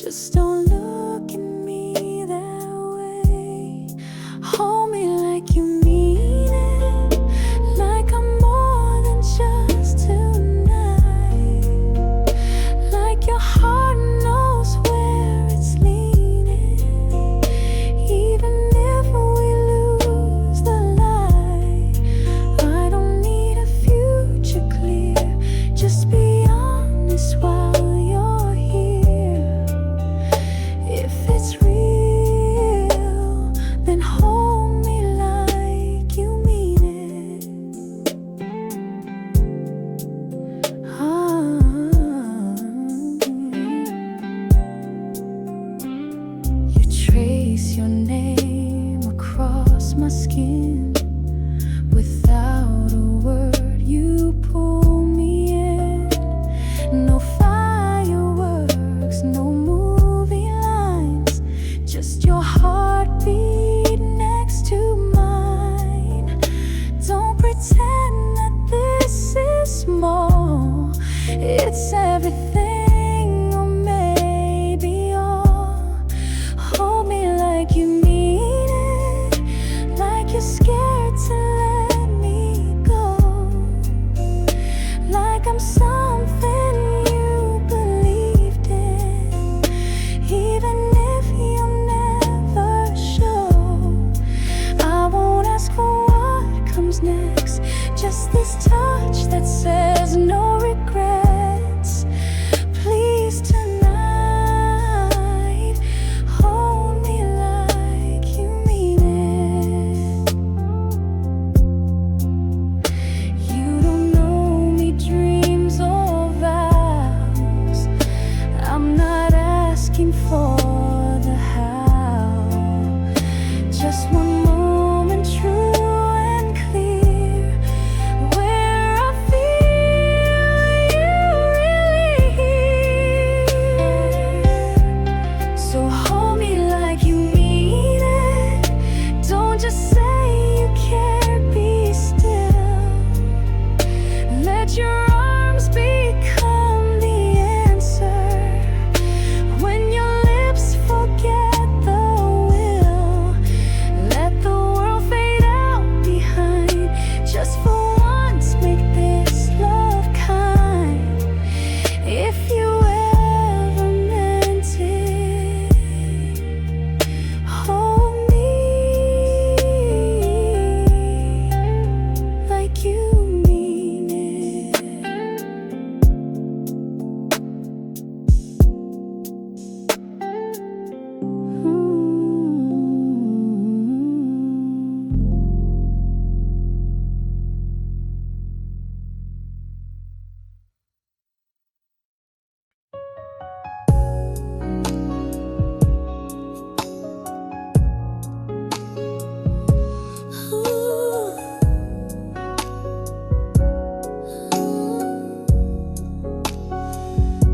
Just don't look at me that way. Hold me like you mean it, like I'm more than just tonight, like your heart knows where it's leaning. Even if we lose the light, I don't need a future clear. Just be honest while you're here. If it's real, then hold me like you mean it. You trace your name across my skin. Without a word, you pull me in. No fireworks, no movie lines, just your heartbeat next to mine. Don't pretend that this is small. It's everything, or maybe all. Hold me like you mean it, like you're scared to let me go, like I'm something you believed in, even if you never show. I won't ask for what comes next, just this touch that says no regrets. Please tonight, hold me like you mean it. You don't know me dreams or vows. I'm not asking for the how. Just one moment true and clear, where I feel you really here. So hold me like you mean it. Don't just say you care, be still. Let your arms become the answer. When your lips forget the will, let the world fade out behind. Just for once, make this love kind. If you ever meant it, hold me like you mean it.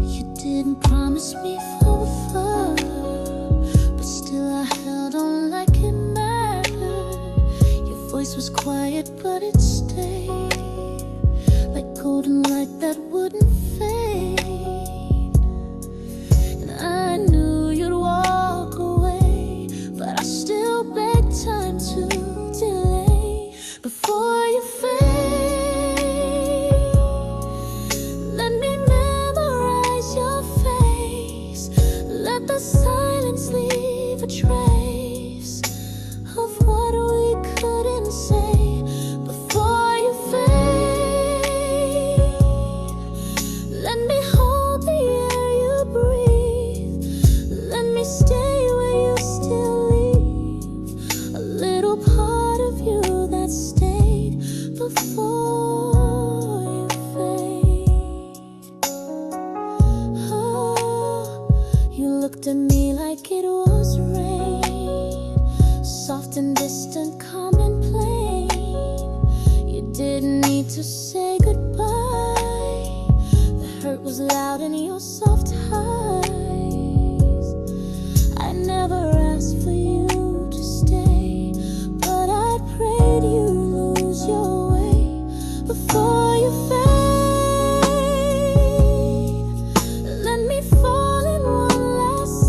You didn't promise me forever, but still I held on like it mattered. Your voice was quiet, but it stayed, like golden light that wouldn't fade. And I knew you'd walk away, but I still begged time to delay before you fade. Let me memorize your face. Let the silence leave a trace of what we couldn't say before you fade. Let me hold the air you breathe. Let me stay where you still leave a little part of you that stayed before you fade. Oh, you looked at me like it was rain, soft and distant, calm and plain. You didn't need to say goodbye. The hurt was loud in your soft eyes. I never asked for you to stay, but I prayed you lose your way before you fade. Let me fall in one last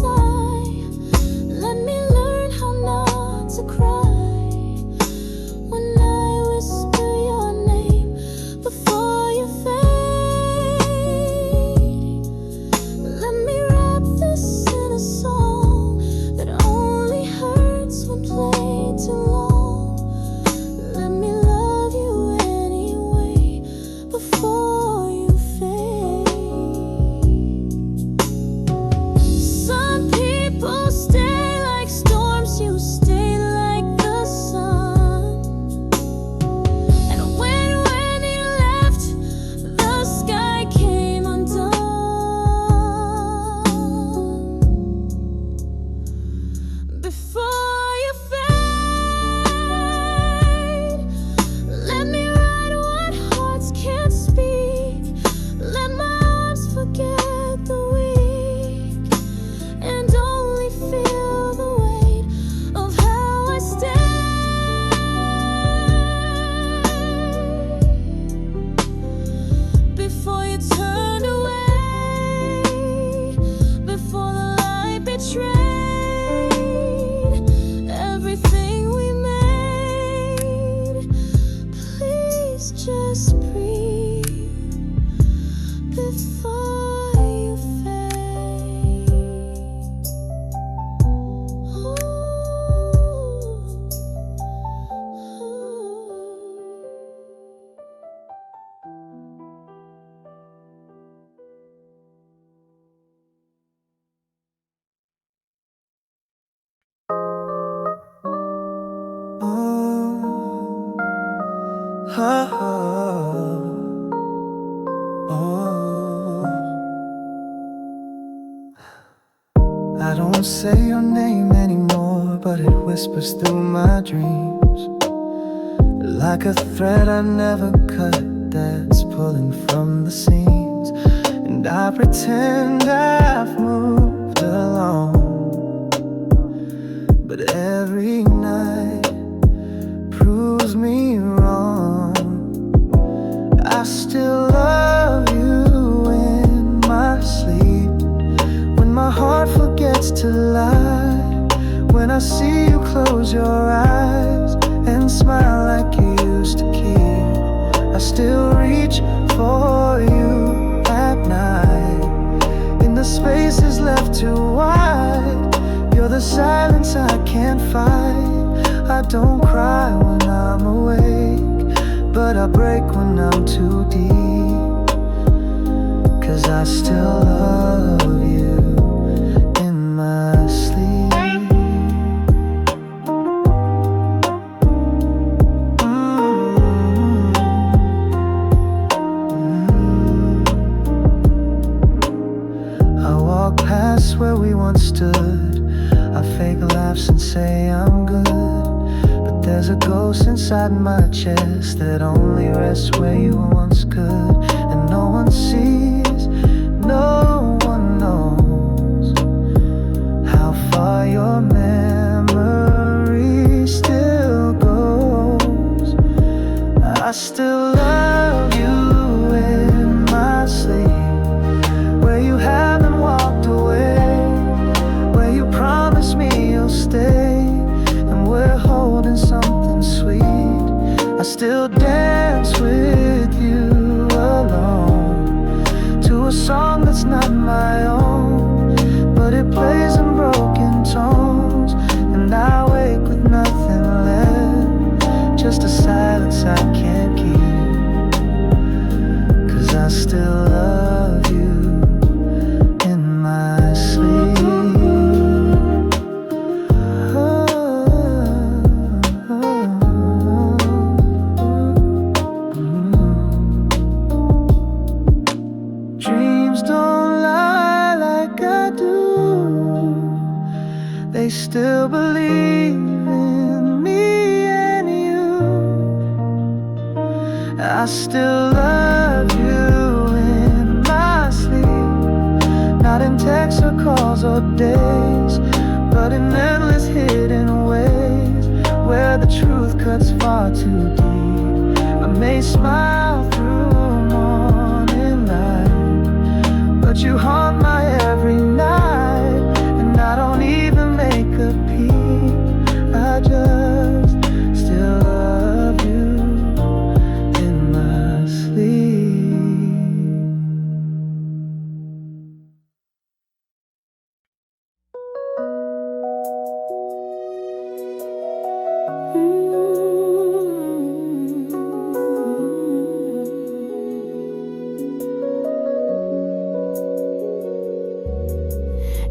I don't say your name anymore, but it whispers through my dreams, like a thread I never cut that's pulling from the seams. And I pretend I've moved along, but every night proves me wrong. I still love you in my sleep, when my heart forgets to lie, when I see you close your eyes and smile like you used to keep. I still reach for you at night, in the spaces left too wide. You're the silence I can't fight. I don't cry when I'm awake, but I break when I'm too deep. 'Cause I still love you in my sleep. I walk past where we once stood, I fake laughs and say I'm good, but there's a ghost inside my chest that only rests where you once could. And no one sees, no one knows how far your memory still goes. I still love you in my sleep, where you haven't walked away, where you promised me you'll stay, and we're holding something sweet. I still dance with you alone, to a song that's not my own, but it plays in broken tones. And I wake with nothing left, just a silence I can't keep. 'Cause I still love you in my sleep. Dreams don't lie like I do, they still believe in me and you. I still love you in my sleep, not in texts or calls or days, but in endless hidden ways, where the truth cuts far too deep. I may smile through morning light, but you haunt my every night, and I don't even make a peep. I just still love you in my sleep.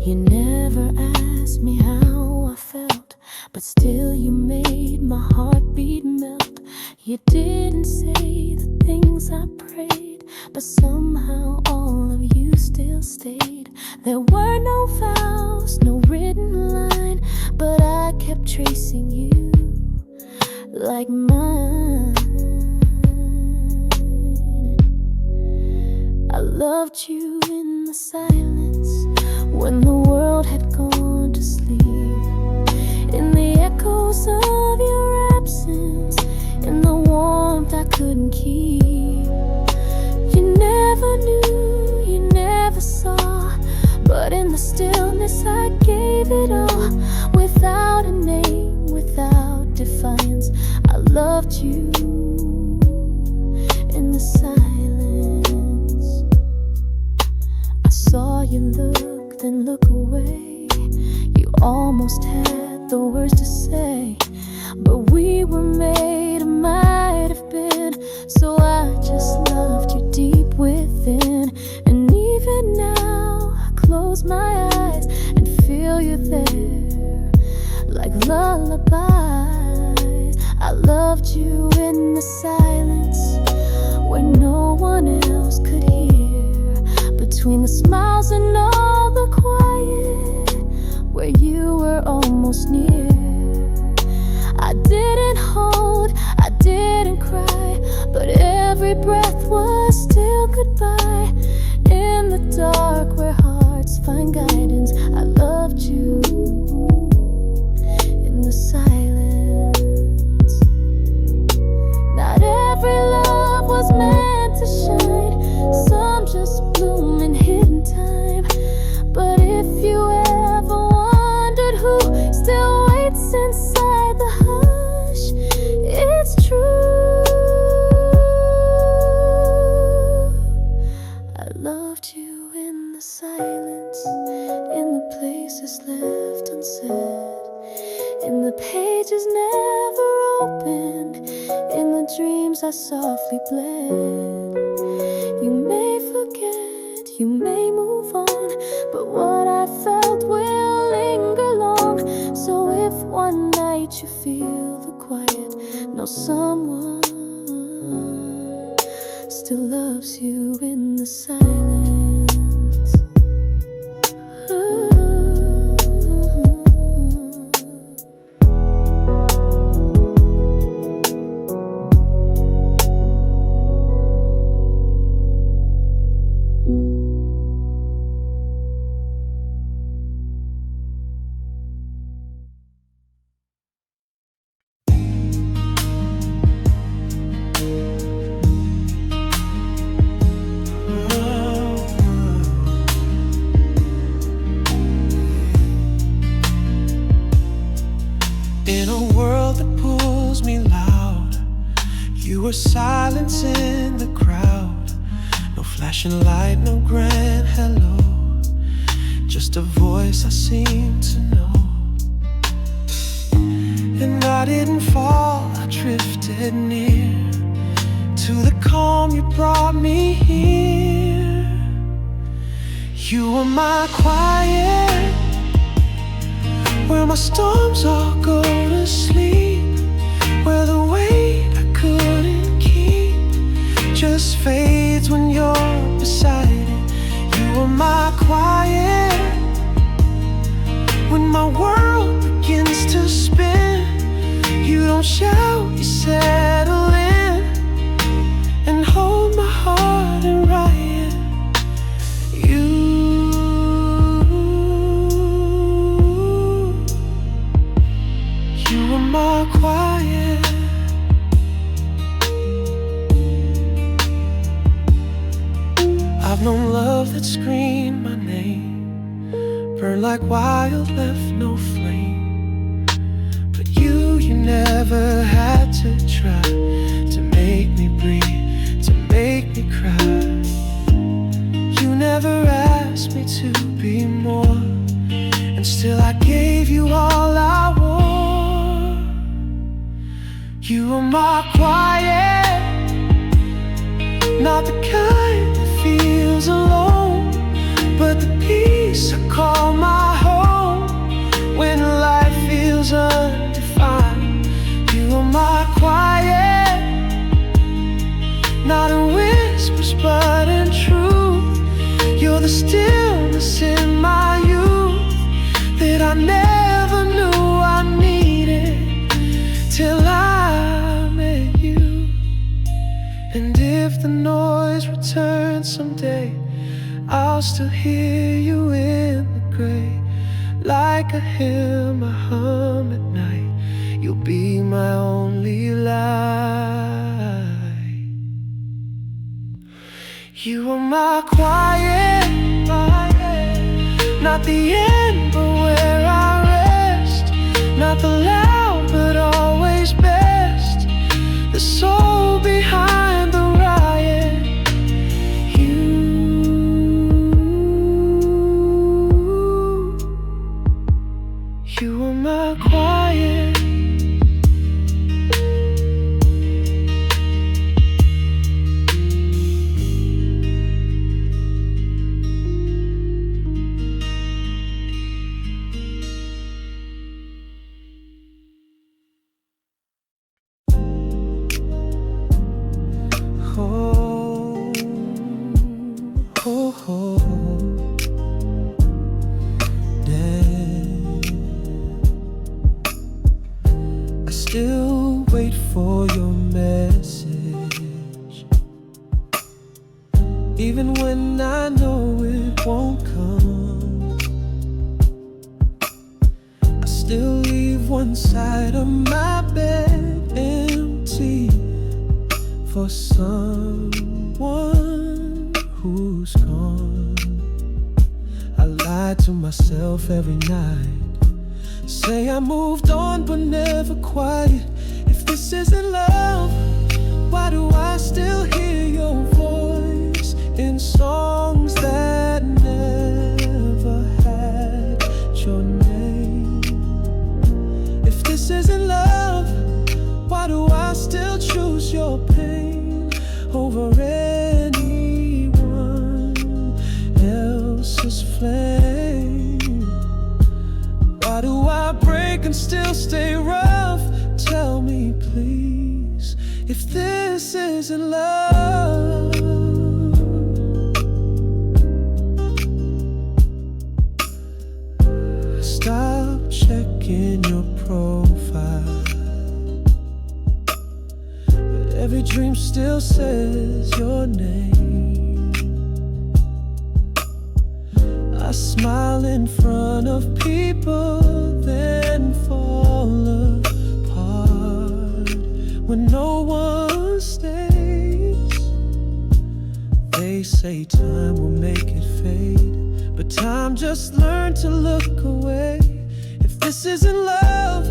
You never asked me how I felt, but still you made my heartbeat melt. You didn't say the things I prayed, but somehow all of you still stayed. There were no vows, no written line, but I kept tracing you like mine. I loved you in the silence, when the world had gone to sleep, in the echoes of your absence, in the warmth I couldn't keep. You never knew, you never saw, but in the stillness I gave it all, without a name, without defiance. I loved you in the silence. I saw you look, then look away. You almost had the words to say, but we were made, or might have been. So I just loved you deep within. And even now I close my eyes and feel you there, like lullabies. I loved you in the silence when no one else could hear. Between the smiles and all the quiet, where you were almost near. I didn't hold, I didn't cry, but every breath was still goodbye. In the dark where hearts find guidance, I loved you in the silence. Not every love was meant to shine, some just bloom in hidden time. But if you ever wondered who still waits inside the hush, it's true. I loved you in the silence, in the places left unsaid, in the pages never opened, in the dreams I softly bled. You may forget, you may move on, but what I felt will linger long. So if one night you feel the quiet, know someone still loves you in the silence. Ooh. In a world that pulls me loud, you were silence in the crowd. No flashing light, no grand hello, just a voice I seem to know. And I didn't fall, I drifted near to the calm you brought me here. You were my quiet, where my storms all go to sleep, where the weight I couldn't keep just fades when you're beside it. You are my quiet, when my world begins to spin. You don't shout, you settle in and hold my heart in riot. You were my quiet. I've known love that screamed my name, burned like wild, left no flame. But you never had to try to make me breathe, to make me cry. You never asked me to be more, and still I gave you all I wore. You were my quiet, not the kind that feels alone, but the peace I call my home when life feels undefined. You are my quiet, not in whispers but in truth. You're the stillness in my youth that I never knew I needed till I met you. And if the noise returns someday, I'll still hear you in the gray, like a hymn I hum at night. You'll be my only light. You are my quiet, not the end but where I rest, not the loud but always best, the soul behind the riot. You are my quiet. still wait for your message. Even when I know it won't come, I still leave one side of my bed empty for someone who's gone. I lie to myself every night, say I moved on but never quite. If this isn't love, why do I still hear your voice in songs that never had your name? If this isn't love, why do I still choose your pain over anyone else's flame? Why do I break and still stay rough? Tell me please, if this isn't love. Stop checking your profile, but every dream still says your name. I smile in front of people, then fall apart when no one stays. They say time will make it fade, but time just learned to look away. If this isn't love,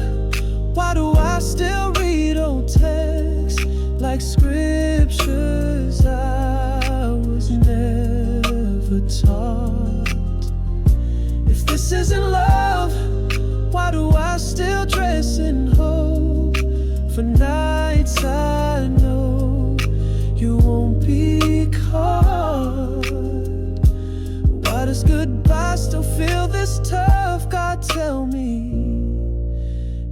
why do I still read old texts like scriptures I was never taught? If this isn't love, why do I still dress in hope for nights I know you won't be caught? Why does goodbye still feel this tough? God, tell me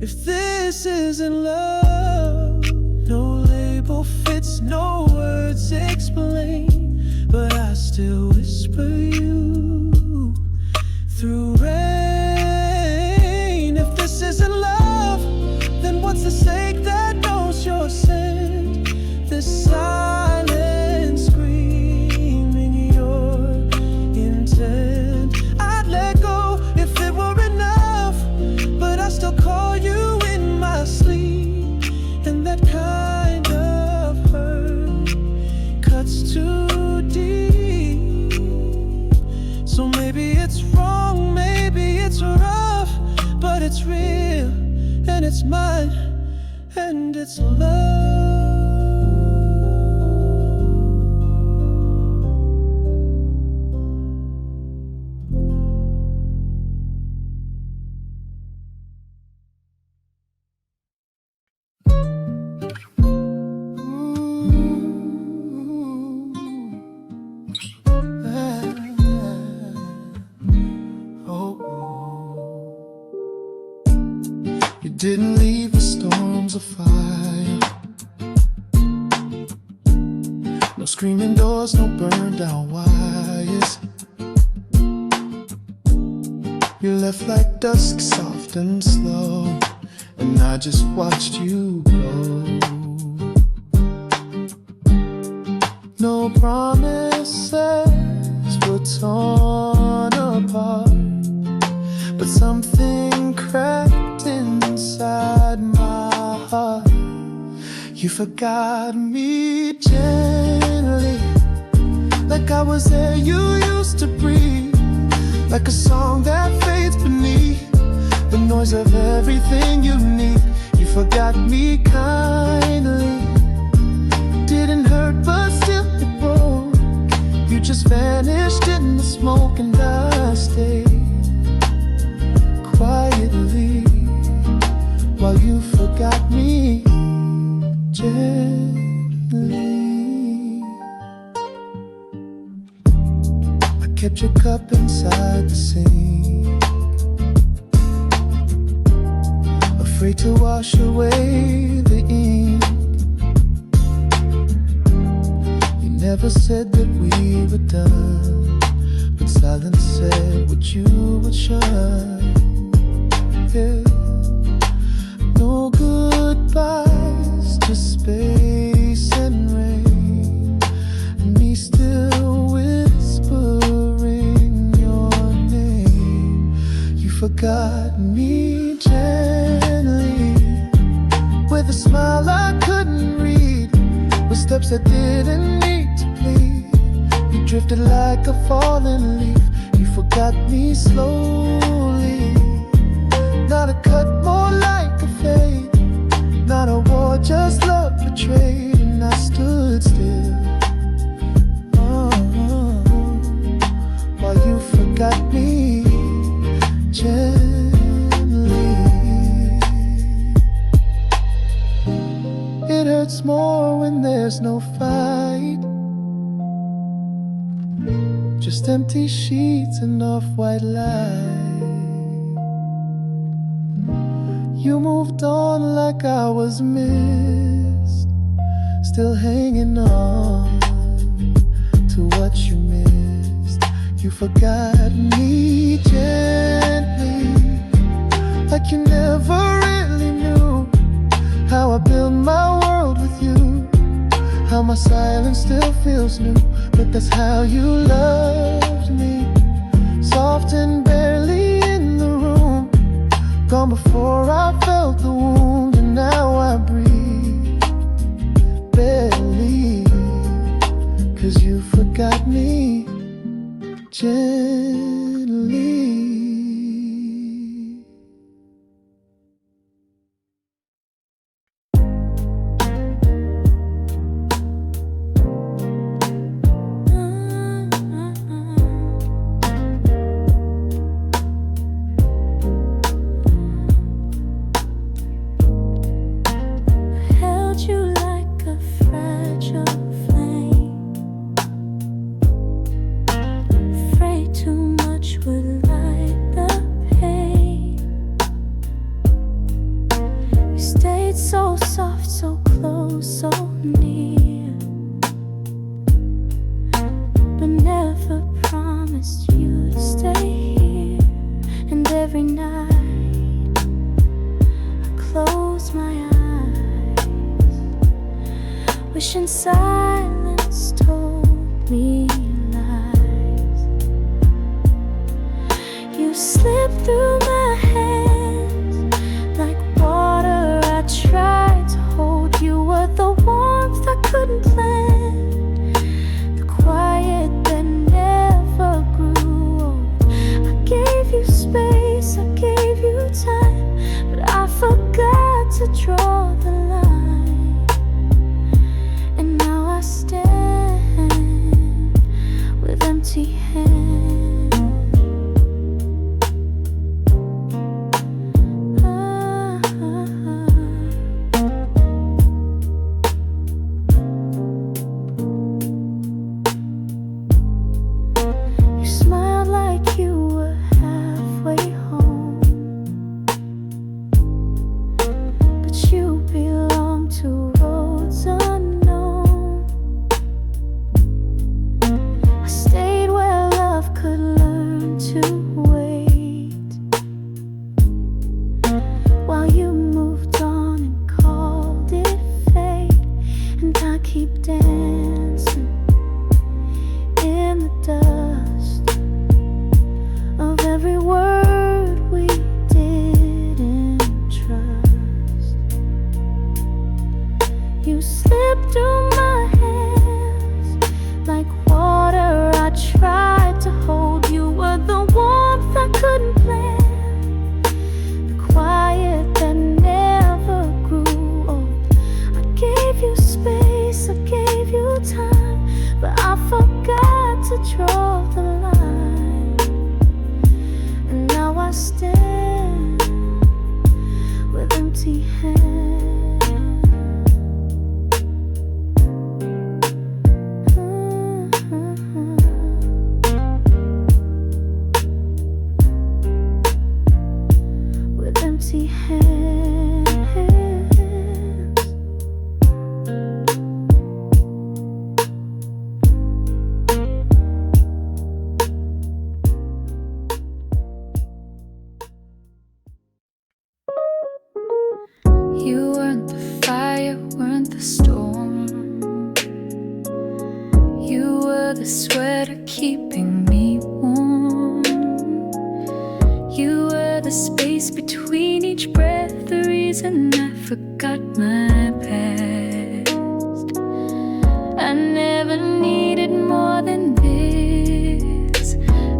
if this isn't love. No label fits, no words explain, but I still whisper you through rain. If this isn't love, then what's the sake that knows you're sent? This silent screaming your intent. I'd let go if it were enough, but I still call you in my sleep, and that kind of hurt cuts too deep. So maybe it's wrong, maybe it's rough, but it's real, and it's mine, and it's love. You didn't leave the storms of fire, no screaming doors, no burned down wires. You left like dusk, soft and slow, and I just watched you go. No promises were torn apart, but something cracked inside my heart. You forgot me gently, like I was there you used to breathe, like a song that fades beneath the noise of everything you need. You forgot me kindly, didn't hurt but still it broke. You just vanished in the smoke, and I stayed quietly while you forgot me gently. I kept your cup inside the sink, afraid to wash away the ink. You never said that we were done, but silence said what you would shine. Yeah. No goodbye goodbyes, just space and rain, and me still whispering your name. You forgot me gently, with a smile I couldn't read, with steps I didn't need to plead. You drifted like a fallen leaf. You forgot me slowly, not a cut, more like a fade, not a war, just love betrayed. And I stood still, while you forgot me gently. It hurts more when there's no fight, just empty sheets and off-white light. You moved on like I was missed, still hanging on to what you missed. You forgot me gently, like you never really knew how I built my world with you, how my silence still feels new. But that's how you loved me, soft and barely in the room, gone before I felt the wound. And now I breathe, barely, 'cause you forgot me gently. So soft, so close, so near, but never promised you to stay here. And every night I close my eyes, wishing silence told me lies. You slip through my hands like water. I tried to hold you, were the warmth I couldn't plan, the quiet that never grew old. I gave you space, I gave you time, but I forgot to draw the line. And now I stand with empty hands. You weren't the weren't the storm. You were the sweater keeping me warm. You were the space between each breath, the reason I forgot my past. I never needed more than this,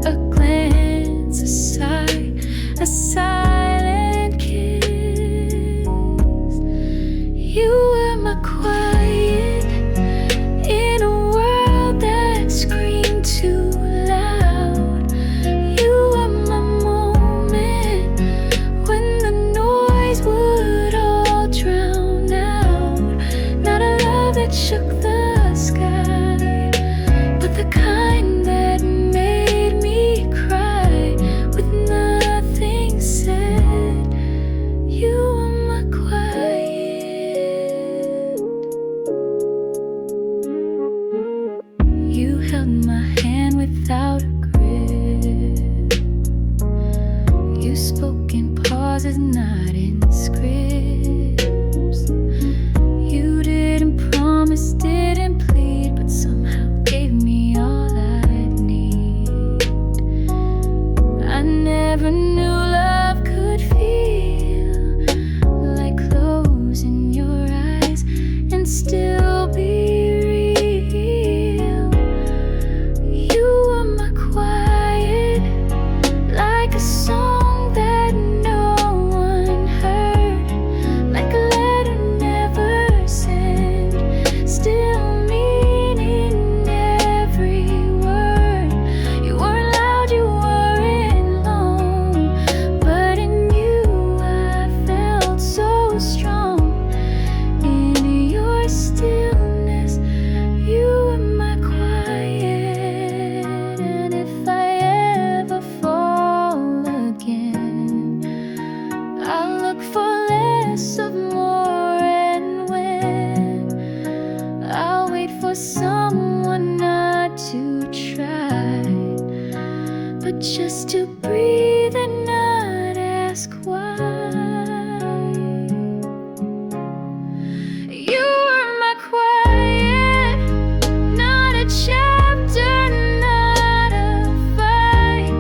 a glance, a sigh, a silent kiss. You were my quiet in a world that screamed too loud. You were my moment when the noise would all drown out. Not a love that shook the sky, but the kind that made me cry with nothing said. You were my quiet. You held my hand without a grip. You spoke in pauses, not in scripts. You didn't promise, didn't plead, but somehow gave me all I need. I never knew love could feel like closing your eyes and still be real. You were my quiet, like a song that no one heard, like a letter never sent, still meaning every word. You weren't loud, you weren't long, but in you I felt so strong. In your stillness, you were my quiet. And if I ever fall again, I'll look for less of more, and when I'll wait for someone not to try, but just to breathe and not ask why. You were my quiet, not a chapter, not a fight.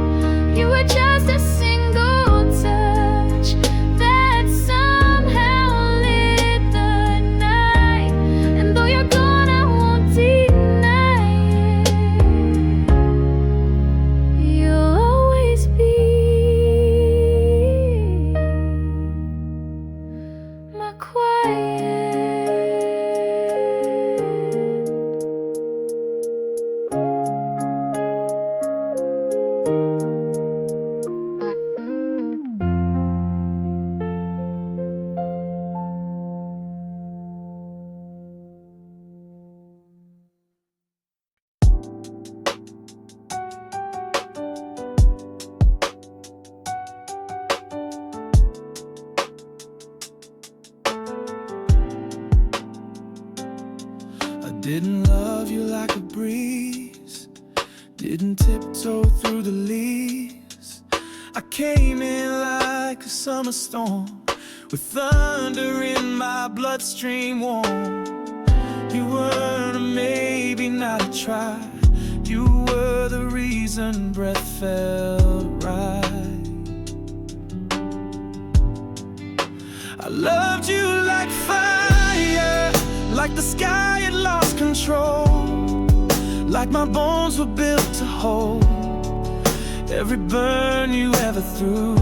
You were just a single touch that somehow lit the night. And though you're gone, I won't deny it. You'll always be my quiet. I didn't love you like a breeze, didn't tiptoe through the leaves. I came in like a summer storm, with thunder in my bloodstream warm. You weren't a maybe, not a try. You were the reason breath felt right. I loved you like fire, like the sky had lost control, like my bones were built to hold every burn you ever threw.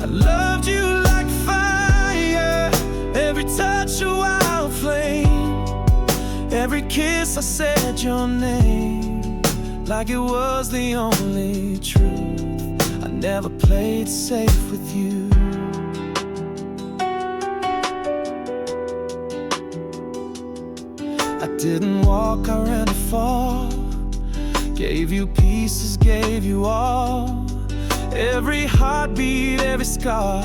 I loved you like fire, every touch a wild flame, every kiss I said your name, like it was the only truth. I never played safe with you. I didn't walk, I ran to fall, gave you pieces, gave you all, every heartbeat, every scar.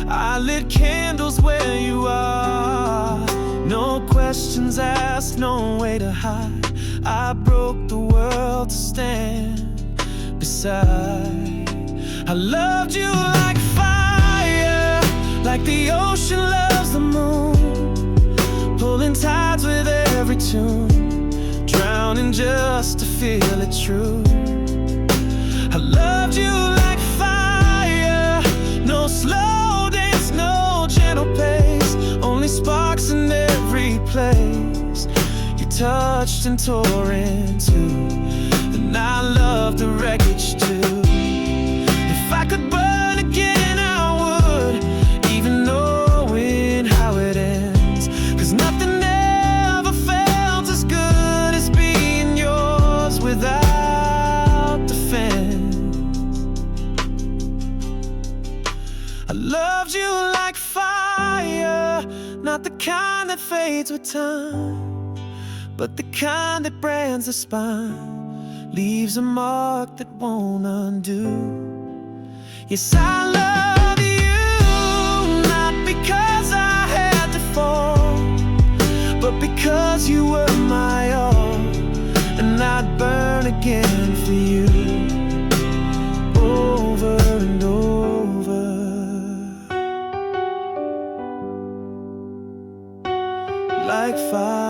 I lit candles where you are. No questions asked, no way to hide. I broke the world to stand beside. I loved you like fire, like the ocean loves the moon, changing tides with every tune, drowning just to feel it true. I loved you like fire, no slow dance, no gentle pace, only sparks in every place you touched and tore into. And I love the wreckage too. If I could burn again, I would, even knowing how it ends. 'Cause nothing ever felt as good as being yours without defense. I loved you like fire, not the kind that fades with time, but the kind that brands the spine, leaves a mark that won't undo. Yes, I love you, not because I had to fall, but because you were my all, and I'd burn again for you, over and over, like fire.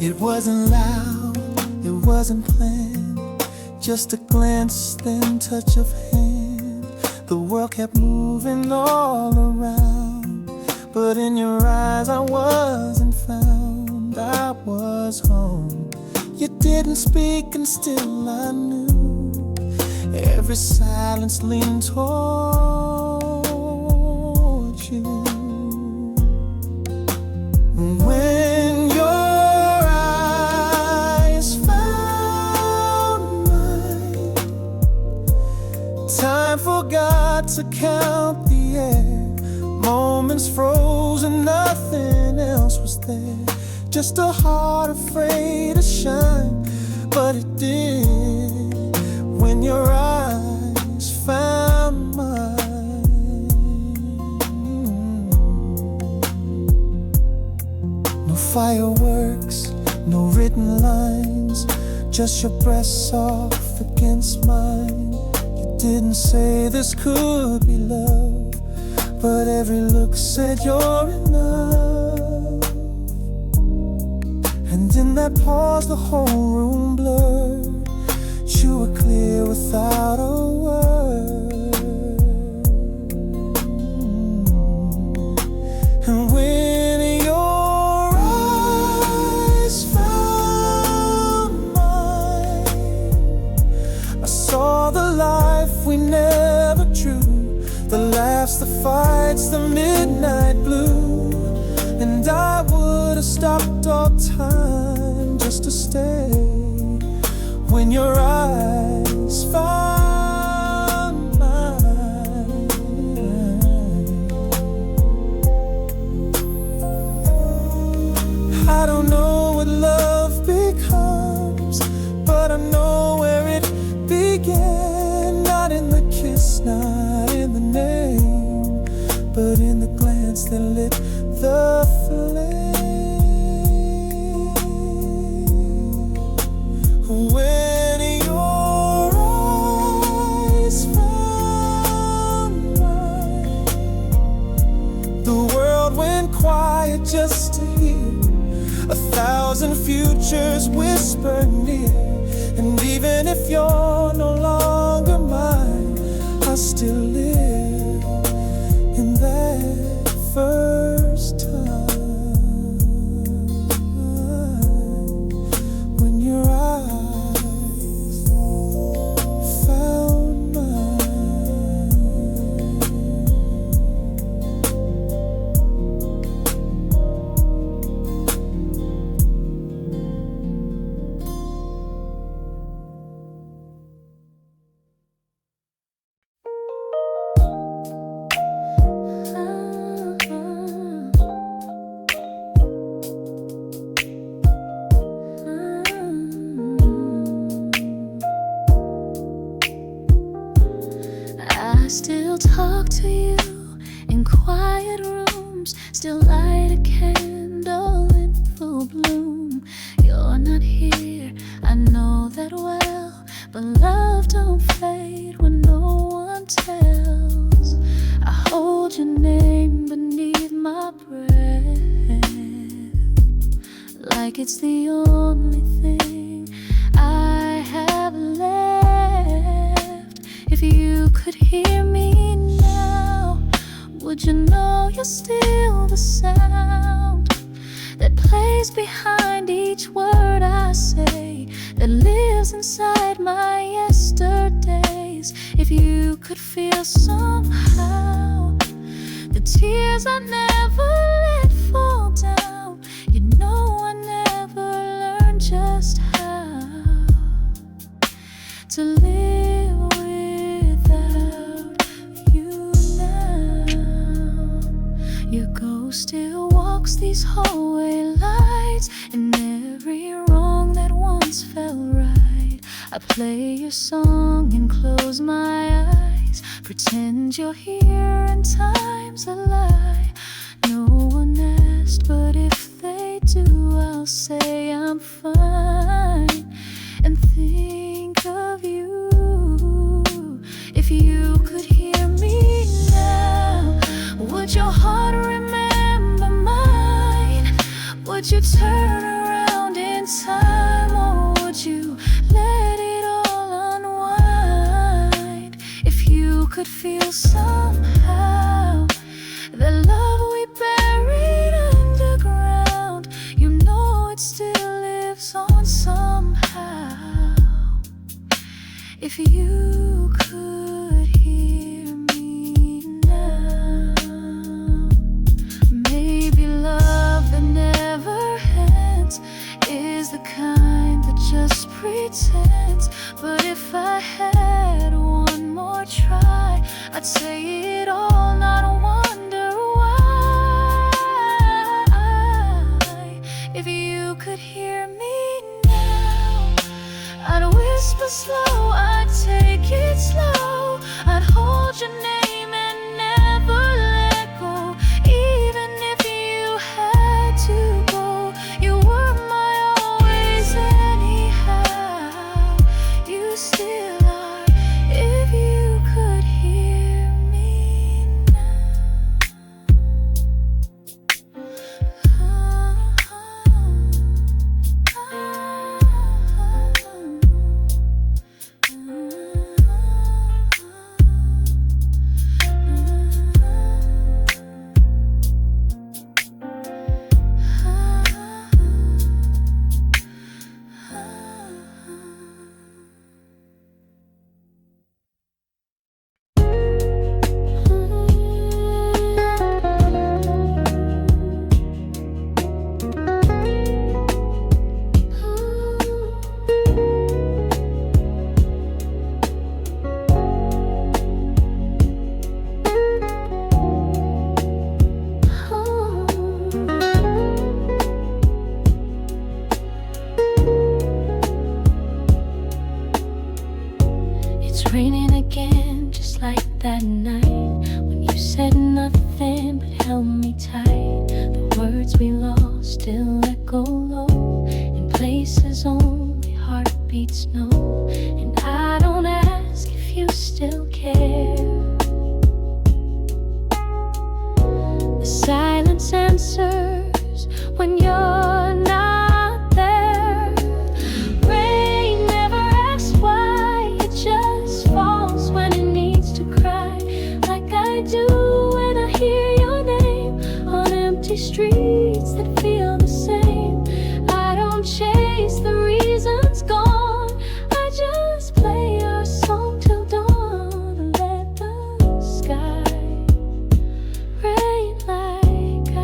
It wasn't loud, it wasn't planned, just a glance, then touch of hand. The world kept moving all around, but in your eyes I wasn't found. I was home. You didn't speak and still I knew. Every silence leaned towards you. When your eyes found mine, time forgot to count the air. Moments froze and nothing else was there. Just a heart afraid to shine, but it did when your eyes found mine. No fireworks, no written lines, just your breath soft against mine. You didn't say this could be love, but every look said you're enough. And in that pause the whole room blurred. You were clear without a word. And when your eyes found mine, I saw the life we never drew, the laughs, the fights, the midnight blue. And I would have stopped all time just to stay when your eyes found mine. I don't know what love becomes, but I know where it began. Not in the kiss, not in the name, but in the glance that lit the flame. When your eyes found mine, the world went quiet just to hear 1,000 futures whisper near. And even if you're no longer mine, I still live in that first time when your eyes found mine. talk to you in quiet rooms, still light a candle in full bloom. You're not here, I know that well, but love don't fade when no one tells. I hold your name beneath my breath, like it's the only thing I have left. If you could hear me now, would you know you're still the sound that plays behind each word I say, that lives inside my yesterdays? If you could feel somehow the tears I never let fall down, you know I never learned just how to live without you now. Your ghost still walks these hallway lights, and every wrong that once felt right, I play your song and close my eyes, pretend you're here in time's a lie. No one asked, but if they do, I'll say I'm fine and think of you. If you could hear me now, would your heart remember mine? Would you turn around in time, or would you let it all unwind? If you could feel somehow the love we buried underground, you know it still lives on somehow. If you could hear me now, maybe love that never ends is the kind that just pretends. But if I had one more try, I'd say it all, not wonder why. If you could hear me now, I'd whisper slow, I'd take it slow, I'd hold your name and never let go. Even if you had to go, you were my always anyhow. You still are, if you could hear me now. It's raining again, just like that night when you said nothing but held me tight. The words we lost still echo low in places only heartbeats know. And I don't ask if you still care. The silence answers when you're not there. Rain never asks why, it just falls when it needs to cry, like I do when I hear your name on empty streets that feel the same. I don't chase the reasons gone, I just play your song till dawn and let the sky rain like I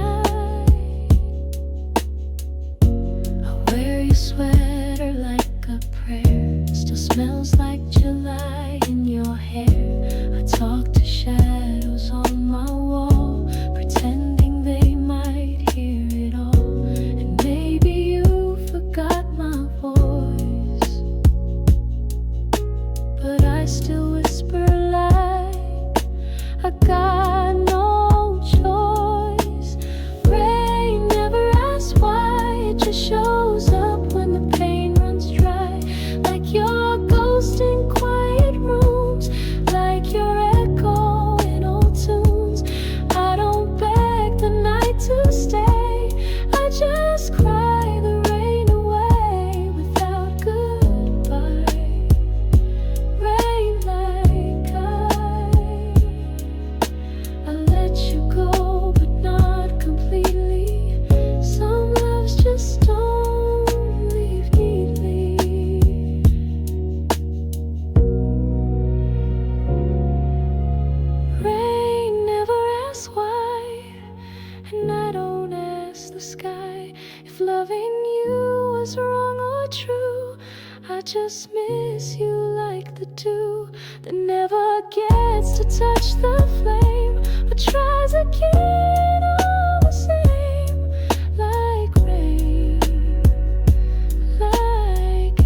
wear your sweater like a prayer, still smells like July in your hair. I talk to shadows on my wall, pretending they might hear it all. the sky. If loving you was wrong or true, I just miss you like the dew that never gets to touch the flame, but tries again all the same, like rain, like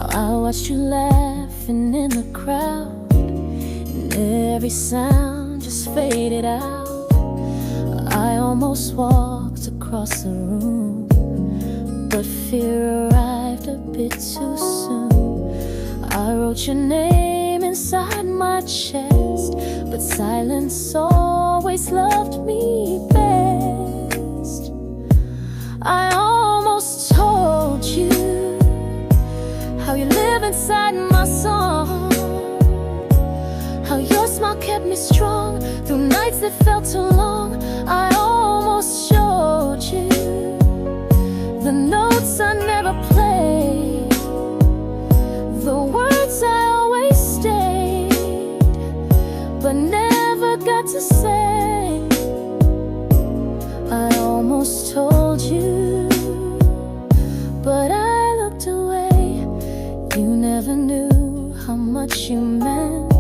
I watched you laughing in the crowd, and every sound just faded out. I almost walked across the room, but fear arrived a bit too soon. I wrote your name inside my chest, but silence always loved me best. I almost told you how you live inside my song, how your smile kept me strong through nights that felt too long. I almost showed you the notes I never played, the words I always stayed, but never got to say. I almost told you, but I looked away. You never knew how much you meant.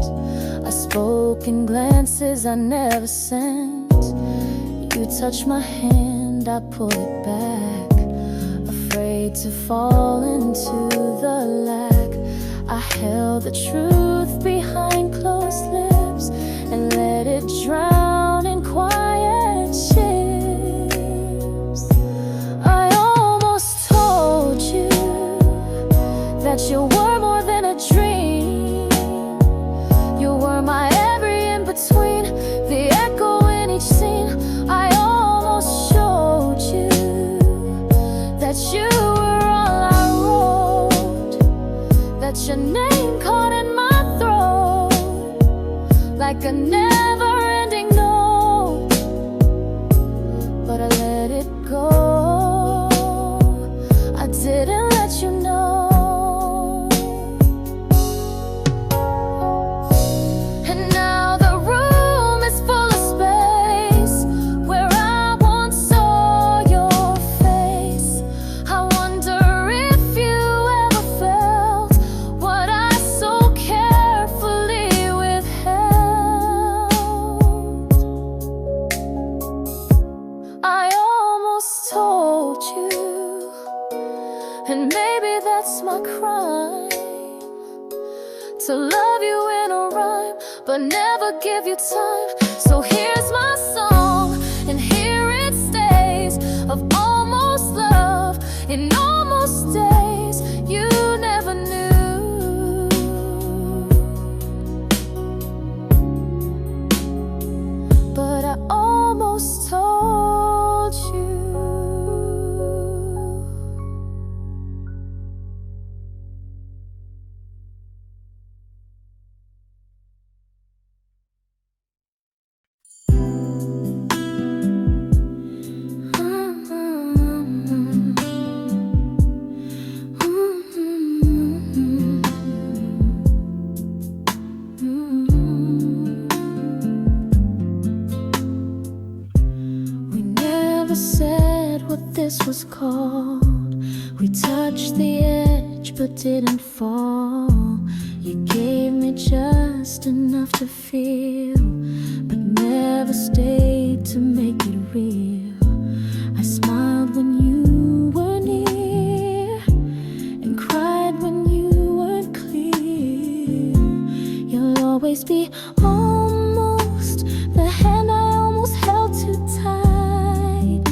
I spoke in glances I never sent. You touched my hand, I pulled it back, afraid to fall into the lack. I held the truth behind closed lips and let it drown in quiet ships. I almost told you that you were more than a dream. You were my every in-between, the echo in each scene. I almost showed you that you were all I wrote, that your name caught in my throat like a never-ending note, but I let it go. I didn't let you know. And maybe that's my crime, to love you in a rhyme, but never give you time. So here's my song, and here it stays, of almost love in almost days you never knew. But I almost told you. Said what this was called. We touched the edge but didn't fall. You gave me just enough to feel, but never stayed to make it real. I smiled when you were near and cried when you weren't clear. You'll always be almost the hand I almost held too tight.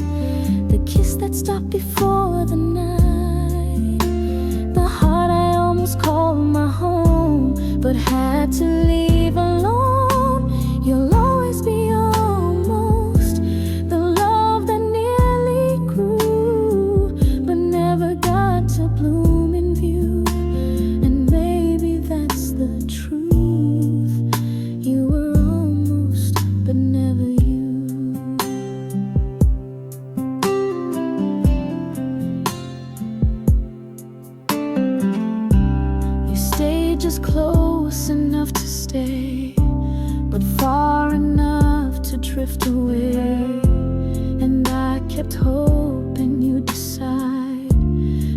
And I kept hoping you'd decide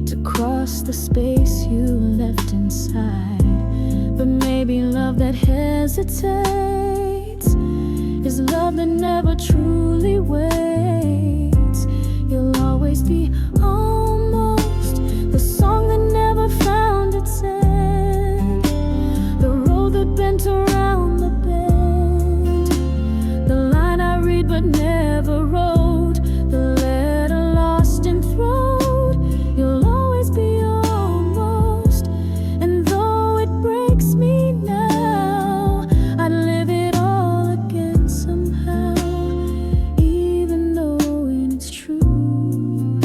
to cross the space you left inside. But maybe love that hesitates is love that never truly waits. You'll always be almost, the song that never found its end, the road that bent around the bend, the line I read but never wrote, the letter lost in throat. You'll always be almost, and though it breaks me now, I'd live it all again somehow. Even though it's true,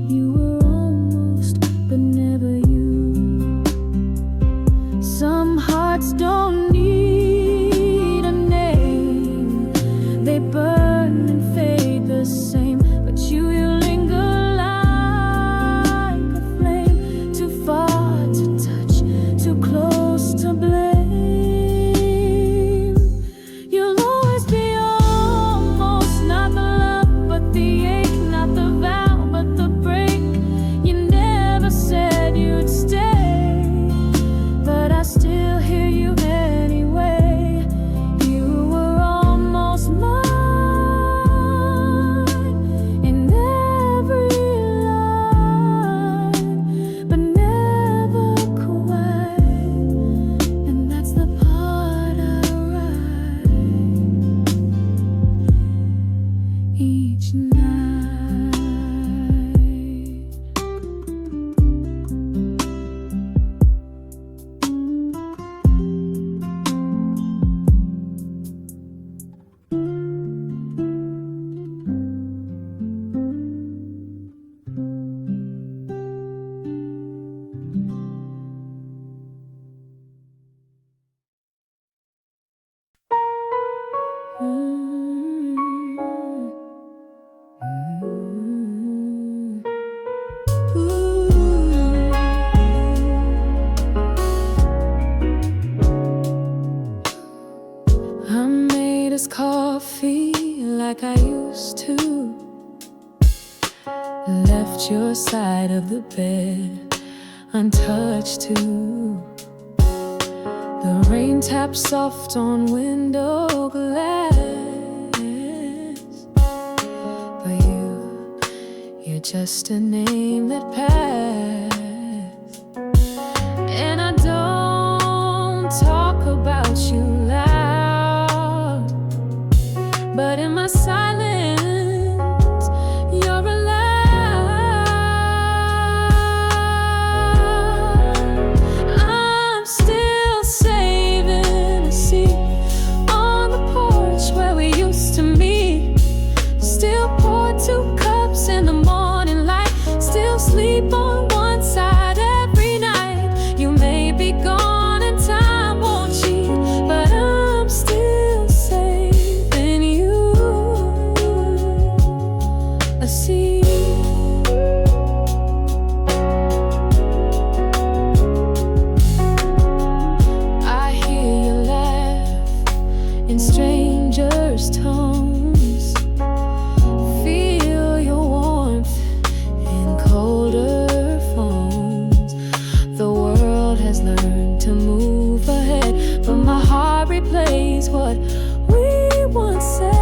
you were almost, but never you. Some hearts don't need a name, they burn and fade the same. But you linger like a flame, too far to touch, too close to blame. You'll always be almost, not the love but the ache, not the vow but the break. You never said you'd stay, but I still hear you anyway. You were almost mine in every line, but never quite. And that's the part I write each night. I made us coffee like I used to, left your side of the bed untouched too. The rain taps soft on window glass, but you're just a name that passed. And I don't talk about you loud, but in my silence, you're allowed. I'm still saving a seat on the porch where we used to meet. Still pour 2 cups in the morning light. Still sleep on one side every night. You may be gone and time won't cheat, but I'm still saving you a seat. I hear you laugh in strangers' tones, feel your warmth in colder phones. The world has learned to move ahead, but my heart replays what we once said.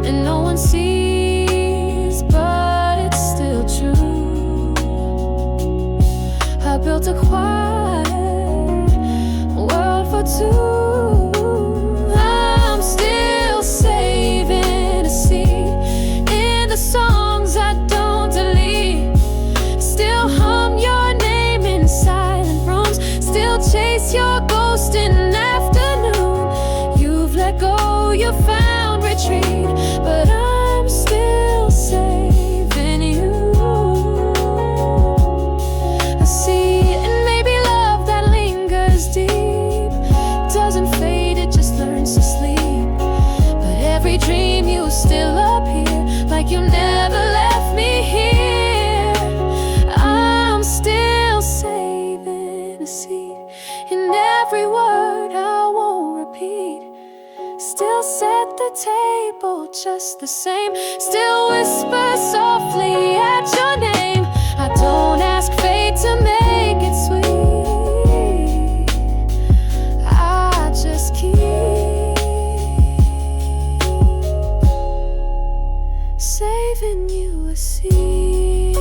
And no one sees, but it's still true. I built a quiet world for 2. I'm still saving a seat in the songs I don't delete. Still hum your name in silent rooms. Still chase your ghost in an afternoon. You've let go, you found retreat, but I'm still saving you a seat. And maybe love that lingers deep doesn't fade, it just learns to sleep. But every dream you still appear, like you never left me here. I'm still saving a seat in every word I at the table just the same. Still whisper softly at your name. I don't ask fate to make it sweet. I just keep saving you a seat.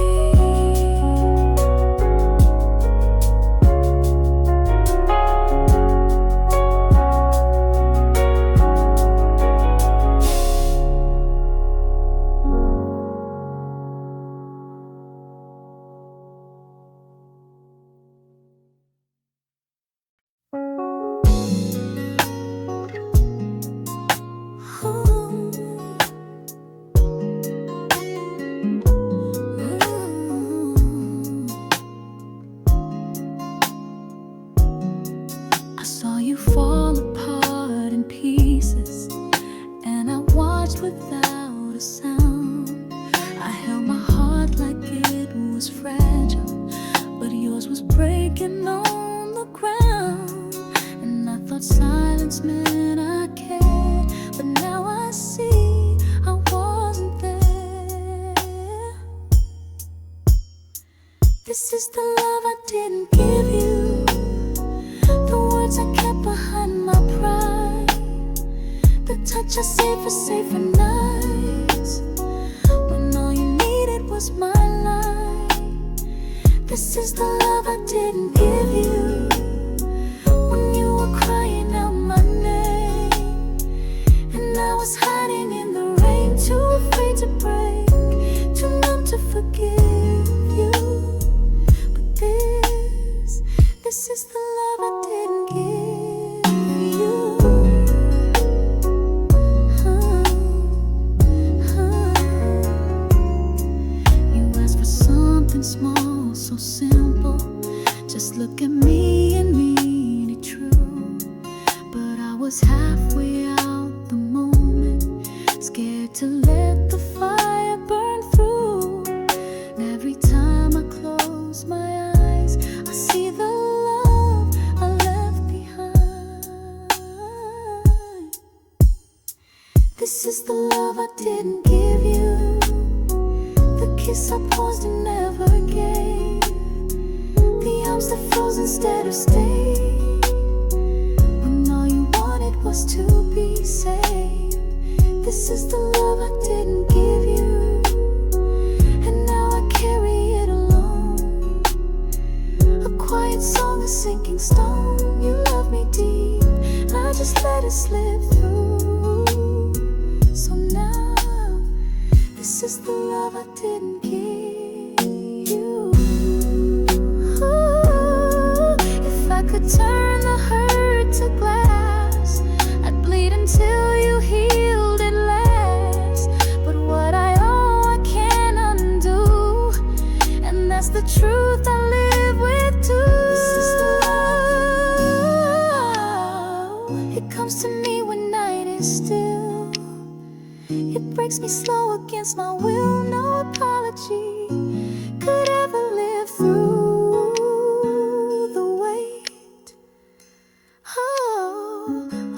I saw you fall apart in pieces, and I watched without a sound. I held my heart like it was fragile, but yours was breaking on the ground. And I thought silence meant I cared, but now I see I wasn't there. This is the love I didn't give you, the words I kept behind my pride, the touch I saved for safer nights, when all you needed was my light. This is the love I didn't give you, when you were crying out my name, and I was hiding in the rain, too afraid to break, too numb to forgive you. But this is the love I didn't give you. You asked for something small, so simple, just look at me and mean it true. But I was halfway out the moment, scared to let the fire burn through. And every time I close my eyes, I see the love I left behind. This is the love I didn't give you, the kiss I paused and never gave, the arms that froze instead of stayed, when all you wanted was to be saved. This is the love I didn't give you, and now I carry it alone. A quiet song, a sinking stone. You love me deep, and I just let it slip through. So now, this is the love I didn't give you. Ooh, if I could turn the hurt to glass, I'd bleed until you healed at last. But what I owe, I can't undo, and that's the truth I live with too. This is the love. It comes to me when night is still. It breaks me slow against my will. No apology could ever live through the weight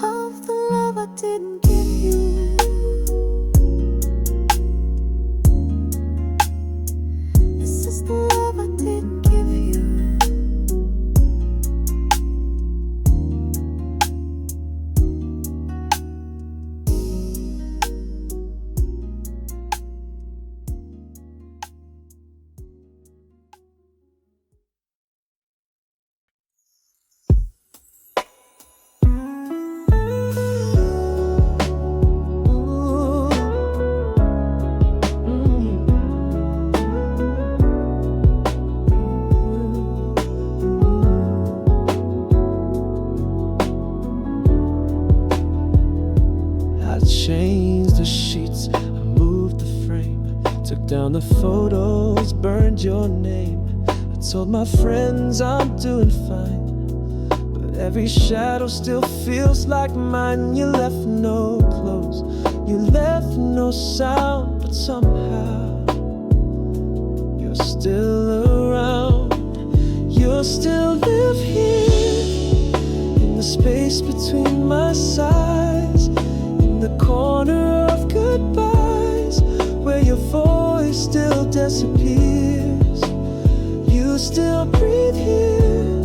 of the love I didn't give you. This is the love I didn't give you. Changed the sheets, I moved the frame, took down the photos, burned your name. I told my friends I'm doing fine, but every shadow still feels like mine. You left no clothes, you left no sound, but somehow you're still around. You still live here, in the space between my sighs, in in the corner of goodbyes, where your voice still disappears. You still breathe here,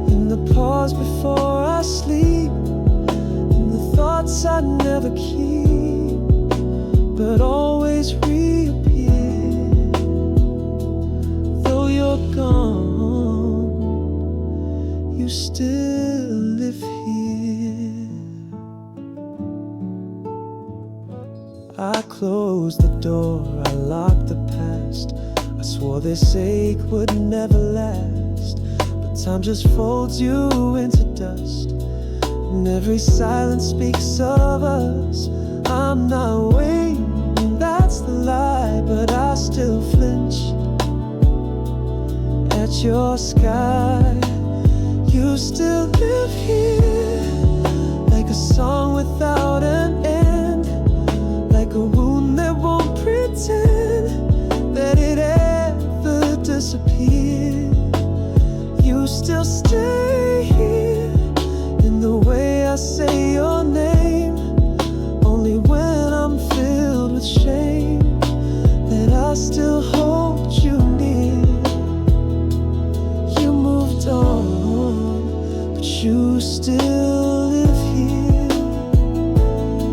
in the pause before I sleep, in the thoughts I never keep, but always reappear. Though you're gone, you still live here. I closed the door, I locked the past. I swore this ache would never last, but time just folds you into dust, and every silence speaks of us. I'm not waiting, that's the lie, but I still flinch at your sky. You still live here, like a song without an end, like a wound that won't pretend that it ever disappeared. You still stay here, in the way I say your name, only when I'm filled with shame, that I still hold you near. You moved on, but you still live here.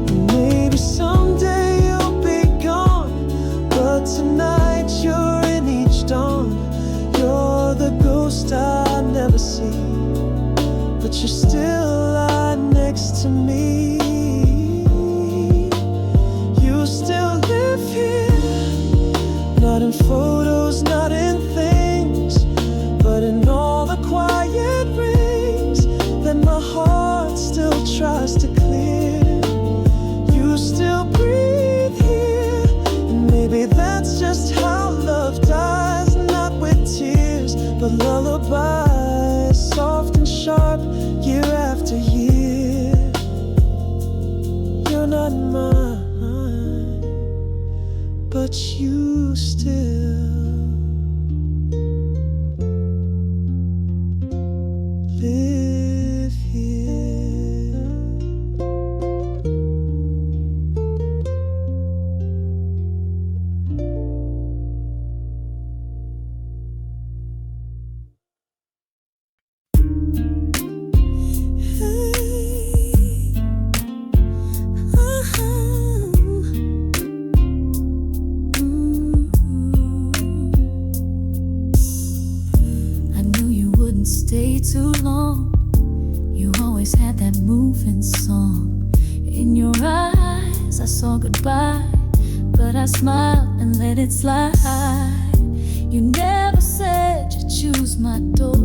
And maybe someday you'll be gone, but tonight you're in each dawn. You're the ghost I never see, but you're still lying next to me. You still live here, not in photos, not in things, but in all the quiet rings that my heart still tries to clear. You still breathe here, and maybe that's just how love dies, not with tears, but lullabies, soft and sharp, year after year. You're not mine, but you still live here. I knew you wouldn't stay too long. You always had that moving song. In your eyes I saw goodbye, but I smiled and let it slide. You never said you'd choose my door,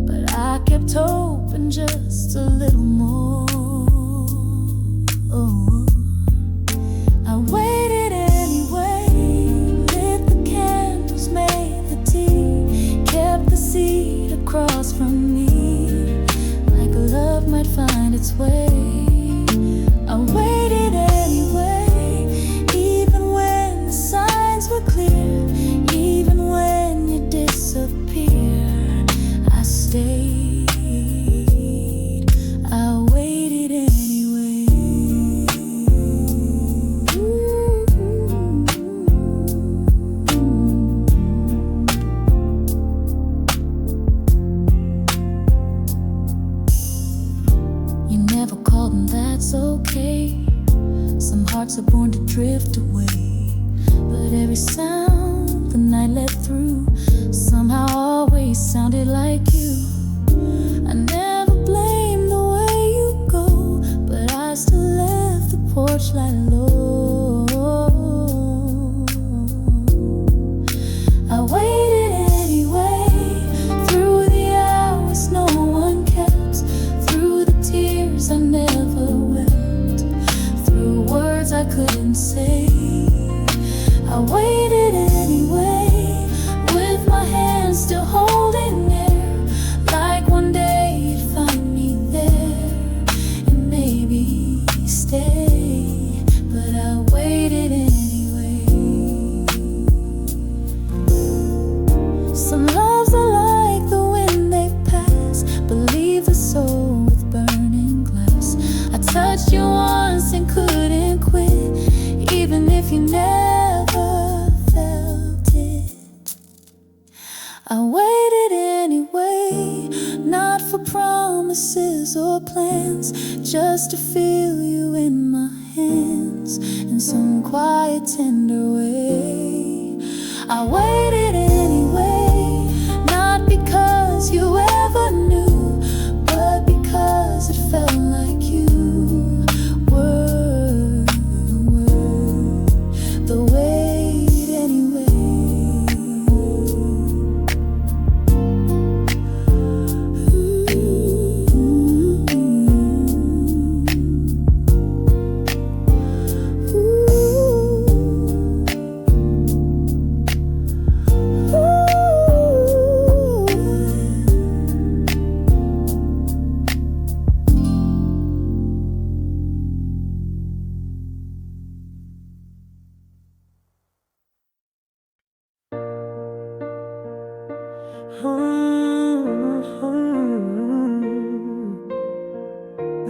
but I kept hoping just a little more. Oh, I waited anyway, lit the candles, made the tea, kept the seat across from me, like love might find its way. I waited anyway, even when the signs were clear, even when you disappeared, I stayed. I waited anyway. You never called and that's okay. Some hearts are born to drift away, but every sound the night let through somehow always sounded like you. I never blamed the way you go, but I still left the porch light low. I waited anyway, through the hours no one kept, through the tears I never wept, through words I couldn't say. I waited anyway, with my hands still holding air, like one day you'd find me there and maybe stay. But I waited anyway. Some loves are like the wind, they pass, but leave the soul with burning glass. I touched you once and couldn't plans just to feel you in my hands in some quiet, tender way. I waited anyway, not because you ever knew, but because it felt like you were the wait anyway.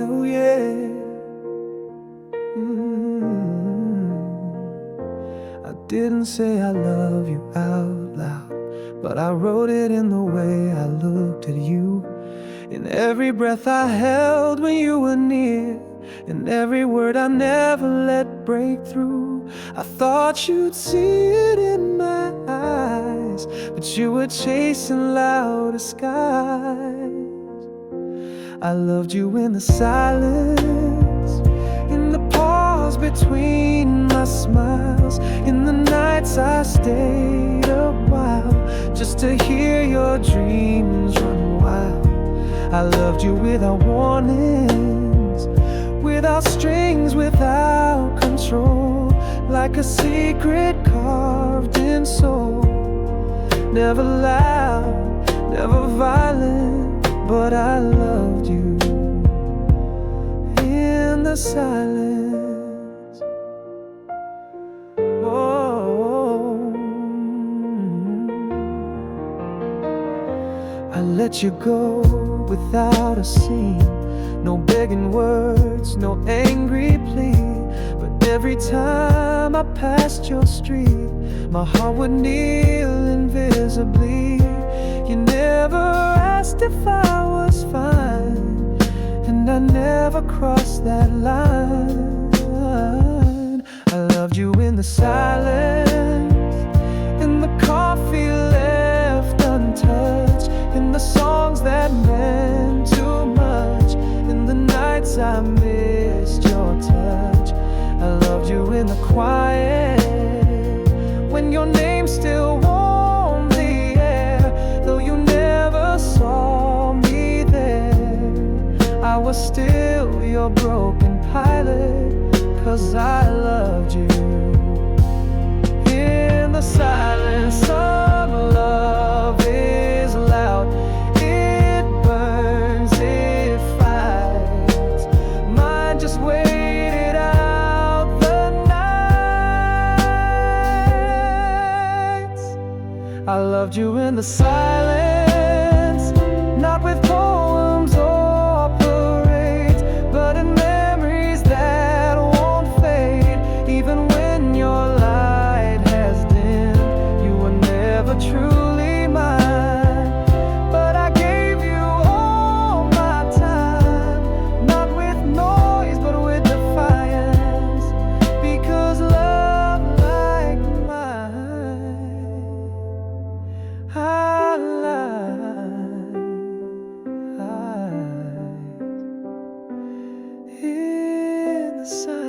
Oh yeah. I didn't say I love you out loud, but I wrote it in the way I looked at you. In every breath I held when you were near, in every word I never let break through. I thought you'd see it in my eyes, but you were chasing louder skies. I loved you in the silence, in the pause between my smiles, in the nights I stayed a while just to hear your dreams run wild. I loved you without warnings, without strings, without control, like a secret carved in soul. Never loud, never violent, but I loved you in the silence. Oh, I let you go without a scene, no begging words, no angry plea. But every time I passed your street, my heart would kneel invisibly. You never asked if I was fine, and I never crossed that line. I loved you in the silence, in the coffee left untouched, in the songs that meant too much, in the nights I missed your touch. I loved you in the quiet, when your name still warmed the air, though you never saw me there. I was still your broken pilot, 'cause I loved you in the silence. Some love is loud, it burns, it fights. Mine just waited out the nights. I loved you in the silence, not with poems or parades, but in memories that won't fade. Even when your light has dimmed, you were never truly mine. But I gave you all my time, not with noise but with defiance, because love like mine, I in the sun.